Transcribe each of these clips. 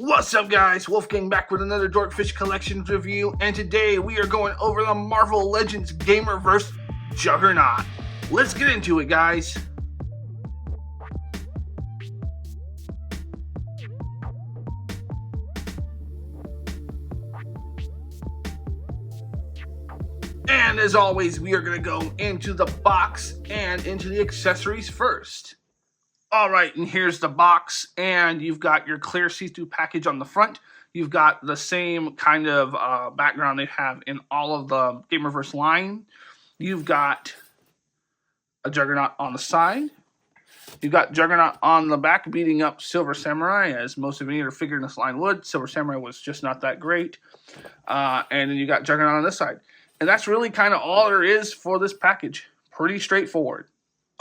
What's up, guys? Wolfgang back with another Dorkfish Collections review, and today we are going over the Marvel Legends Gamerverse Juggernaut. Let's get into it, guys. And as always, we are going to go into the box and into the accessories first. Alright, and here's the box, and you've got your clear see-through package on the front. You've got the same kind of background they have in all of the Gamerverse line. You've got a Juggernaut on the side. You've got Juggernaut on the back beating up Silver Samurai, as most of you are figuring this line would. Silver Samurai was just not that great. And then you got Juggernaut on this side. And that's really kind of all there is for this package. Pretty straightforward.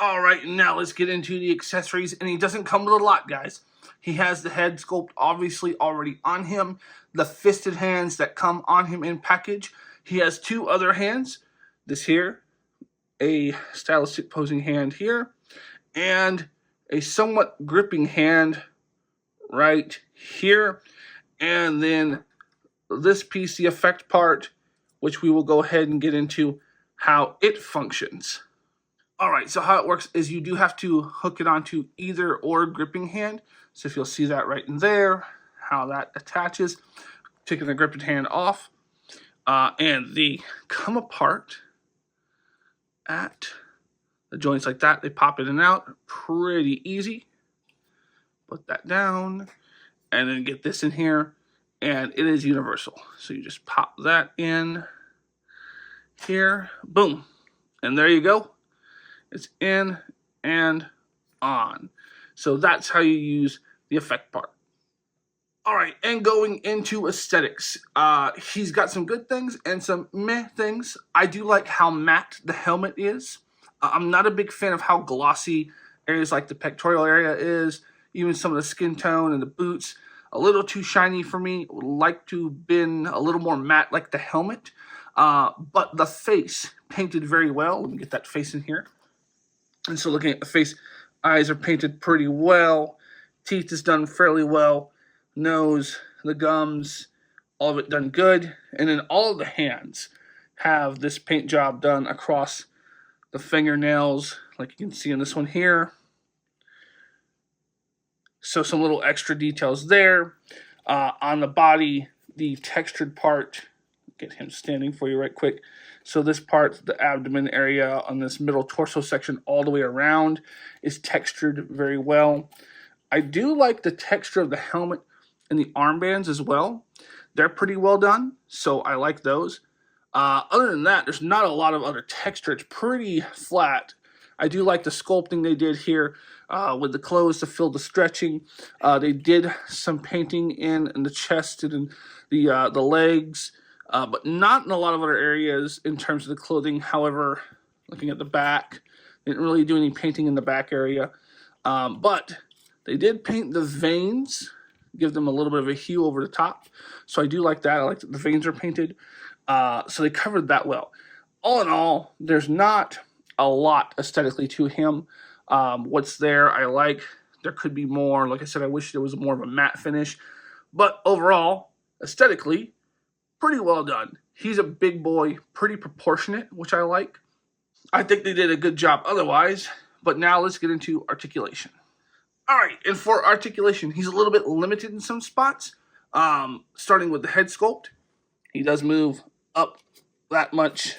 Alright, now let's get into the accessories, and he doesn't come with a lot, guys. He has the head sculpt obviously already on him, the fisted hands that come on him in package. He has two other hands, this here, a stylistic posing hand here, and a somewhat gripping hand right here, and then this piece, the effect part, which we will go ahead and get into how it functions. Alright, so how it works is you do have to hook it onto either or gripping hand. So if you'll see that right in there, how that attaches. Taking the gripping hand off. And they come apart at the joints like that. They pop in and out. Pretty easy. Put that down. And then get this in here. And it is universal. So you just pop that in here. Boom. And there you go. It's in and on. So that's how you use the effect part. Alright, and going into aesthetics. He's got some good things and some meh things. I do like how matte the helmet is. I'm not a big fan of how glossy areas like the pectoral area is. Even some of the skin tone and the boots. A little too shiny for me. Would like to have been a little more matte like the helmet. But the face painted very well. Let me get that face in here. And so looking at the face, eyes are painted pretty well. Teeth is done fairly well. Nose, the gums, all of it done good. And then all of the hands have this paint job done across the fingernails, like you can see in this one here. So some little extra details there. On the body, the textured part, get him standing for you right quick. So this part, the abdomen area on this middle torso section all the way around is textured very well. I do like the texture of the helmet and the armbands as well. They're pretty well done, so I like those. Other than that, there's not a lot of other texture. It's pretty flat. I do like the sculpting they did here with the clothes to fill the stretching. They did some painting in the chest and the legs. But not in a lot of other areas in terms of the clothing. However, looking at the back, they didn't really do any painting in the back area. But they did paint the veins, give them a little bit of a hue over the top. So I do like that. I like that the veins are painted. So they covered that well. All in all, there's not a lot aesthetically to him. What's there, I like. There could be more. Like I said, I wish there was more of a matte finish. But overall, aesthetically, pretty well done. He's a big boy, pretty proportionate, which I like. I think they did a good job otherwise, but now let's get into articulation. Alright, and for articulation, he's a little bit limited in some spots. Starting with the head sculpt, he does move up that much,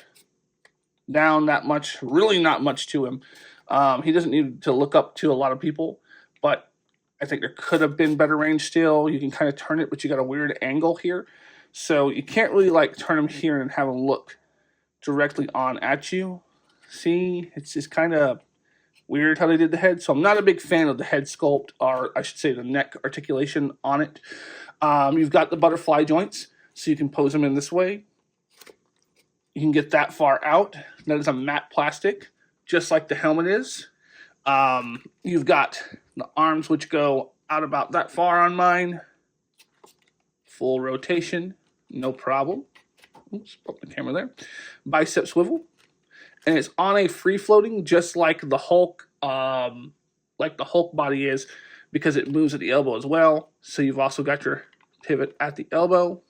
down that much, really not much to him. He doesn't need to look up to a lot of people, but I think there could have been better range still. You can kind of turn it, but you got a weird angle here. So you can't really like turn him here and have him look directly on at you. See, it's just kind of weird how they did the head. So I'm not a big fan of the head sculpt, or I should say the neck articulation on it. You've got the butterfly joints, so you can pose them in this way. You can get that far out. That is a matte plastic, just like the helmet is. You've got the arms, which go out about that far on mine. Full rotation, no problem. Oops, put the camera there. Bicep swivel, and it's on a free floating, just like the Hulk body is, because it moves at the elbow as well. So you've also got your pivot at the elbow.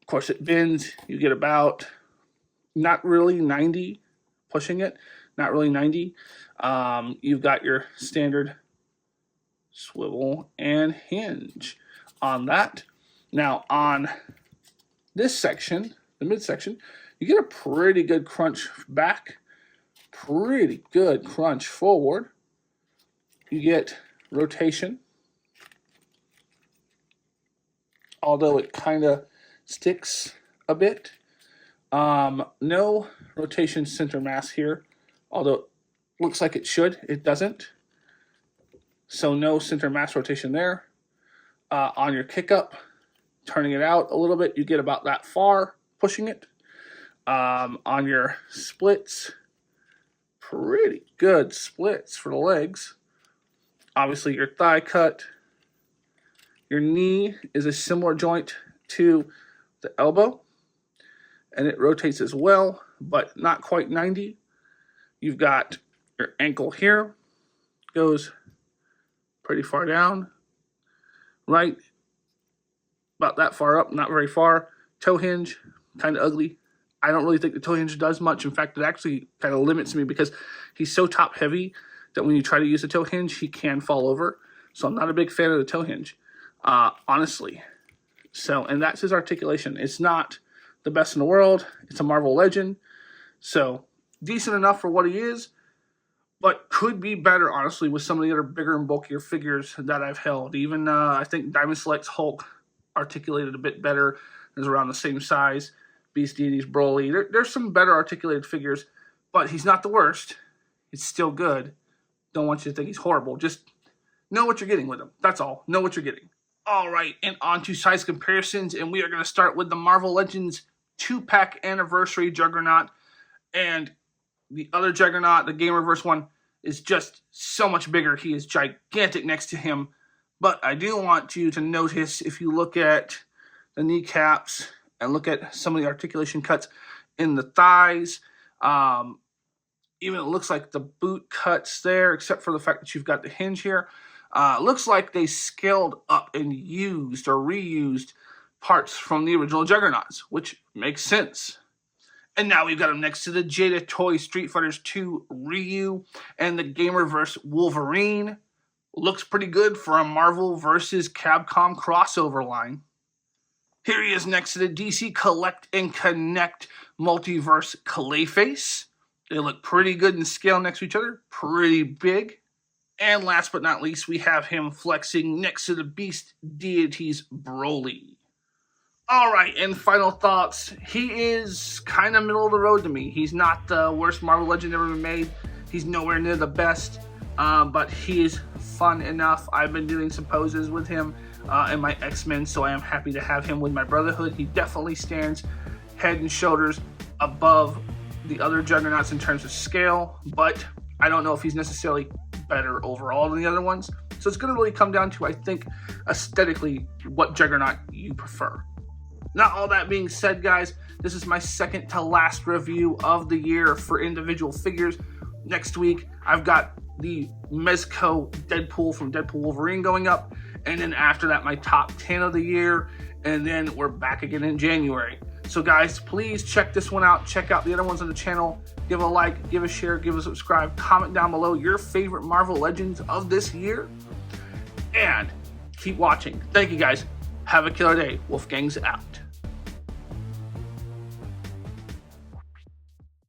Of course, it bends. You get about not really 90, pushing it, not really 90. You've got your standard swivel and hinge on that. Now on this section, the midsection, you get a pretty good crunch back, pretty good crunch forward. You get rotation, although it kind of sticks a bit. No rotation center mass here, although it looks like it should. It doesn't. So no center mass rotation there. On your kick up, turning it out a little bit, you get about that far, pushing it. On your splits, pretty good splits for the legs. Obviously your thigh cut. Your knee is a similar joint to the elbow, and it rotates as well, but not quite 90. You've got your ankle here, goes pretty far down, right about that far up, not very far. Toe hinge, kind of ugly. I don't really think the toe hinge does much. In fact, it actually kind of limits me because he's so top heavy that when you try to use a toe hinge, he can fall over. So I'm not a big fan of the toe hinge, honestly. So, and that's his articulation. It's not the best in the world. It's a Marvel Legend. So decent enough for what he is, but could be better, honestly, with some of the other bigger and bulkier figures that I've held. Even, I think Diamond Select's Hulk articulated a bit better. Is around the same size. Beast Deities, Broly. There's some better articulated figures, but he's not the worst. It's still good. Don't want you to think he's horrible. Just know what you're getting with him. That's all. Know what you're getting. All right, and on to size comparisons, and we are going to start with the Marvel Legends 2-pack anniversary Juggernaut, and the other Juggernaut, the Gamerverse one, is just so much bigger. He is gigantic next to him, but I do want you to notice, if you look at the kneecaps and look at some of the articulation cuts in the thighs, even it looks like the boot cuts there, except for the fact that you've got the hinge here. Looks like they scaled up and used or reused parts from the original Juggernauts, which makes sense. And now we've got him next to the Jada Toy Street Fighters 2 Ryu and the Gamerverse Wolverine. Looks pretty good for a Marvel versus Capcom crossover line. Here he is next to the DC Collect and Connect Multiverse Clayface. They look pretty good in scale next to each other, pretty big. And last but not least, we have him flexing next to the Beast Deities Broly. All right, and final thoughts. He is kind of middle of the road to me. He's not the worst Marvel Legend ever made. He's nowhere near the best, but he is fun enough. I've been doing some poses with him in my X-Men, so I am happy to have him with my Brotherhood. He definitely stands head and shoulders above the other Juggernauts in terms of scale, but I don't know if he's necessarily better overall than the other ones. So it's going to really come down to, I think, aesthetically, what Juggernaut you prefer. Now, all that being said, guys, this is my second to last review of the year for individual figures. Next week, I've got the Mezco Deadpool from Deadpool Wolverine going up, and then after that, my top 10 of the year, and then we're back again in January. So guys, please check this one out. Check out the other ones on the channel. Give a like, give a share, give a subscribe. Comment down below your favorite Marvel Legends of this year. And keep watching. Thank you guys. Have a killer day. Wolfgang's out.